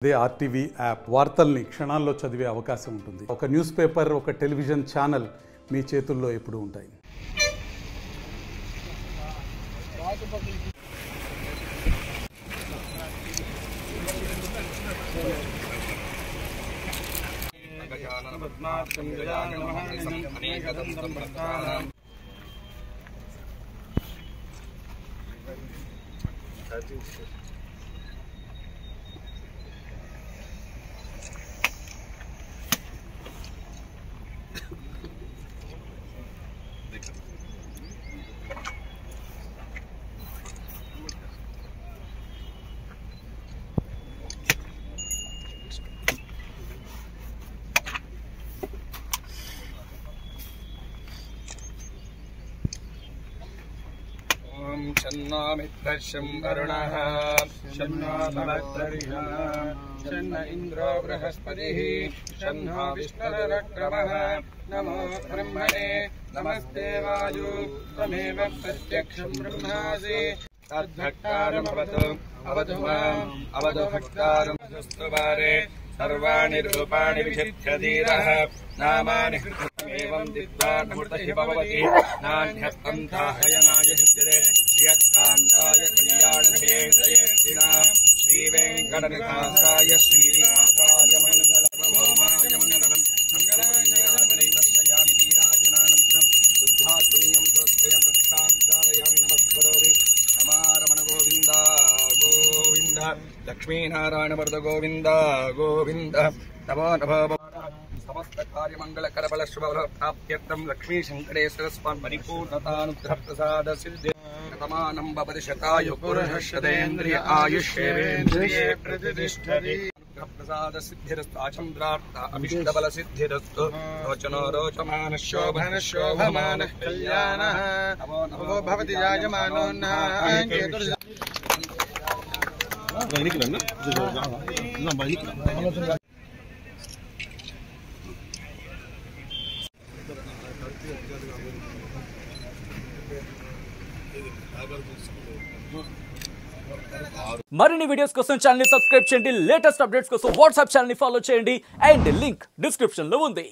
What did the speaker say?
అదే RTV app వార్తల్ని క్షణాల్లో చదివే అవకాశం ఉంటుంది. ఒక న్యూస్ పేపర్, ఒక టెలివిజన్ ఛానల్ మీ చేతుల్లో ఎప్పుడూ ఉంటాయి. शन्नो मित्रशं वरुणः शन्नो भवद्भिः शन्न इन्द्रो बृहस्पतिः शन्नो विष्णुरुक्रमः नमो ब्रह्मणे नमस्ते वायु त्वमेव प्रत्यक्षं ब्रह्मासि तद्भक्तारमवतु अवतु माम् अवतु भक्तारमस्तु वारे सर्वाणि रूपाणि विचित्य धीरः नामानि एवं दिव्यान्मूर्तिः भवति नान्यपन्थाहयनाय सिद्ध्यते श्रियकान्ताय कल्याणधेयेन्द्रयेत्तिनां श्रीवेङ्कटनिवासाय श्रीनिवासाय मङ्गलभौमाय मङ्गलम् मङ्गलमणिराजनैर्दर्शयामि नीराजनानन्तरं शुद्धात्मनीयं सोत्तयं रक्षां कारयामि नमस्करोमि समारमण गोविन्द गोविन्द लक्ष्मीनारायण वरद गोविन्द गोविन्द नमो नमः समस्त कार्य मंगल करबल शुभ प्राप्त्यर्थम लक्ष्मी शंकरेश्वर स्वामी परिपूर्णतानुग्रह प्रसाद सिद्धि तमानं भवति शतायु पुरुषशतेन्द्रिय आयुष्येवेन्द्रिये प्रतिष्ठति प्रसाद सिद्धिरस्तु आचन्द्रार्थ अभीष्ट बल सिद्धिरस्तु रोचनो रोचमान शोभन शोभमान कल्याणः नमो भवति जायमानो మరిన్ని వీడియోస్ కోసం ఛానల్ ని సబ్స్క్రైబ్ చేయండి. లేటెస్ట్ అప్డేట్స్ కోసం వాట్సాప్ ఛానల్ ని ఫాలో చేయండి. అండ్ లింక్ డిస్క్రిప్షన్ లో ఉంది.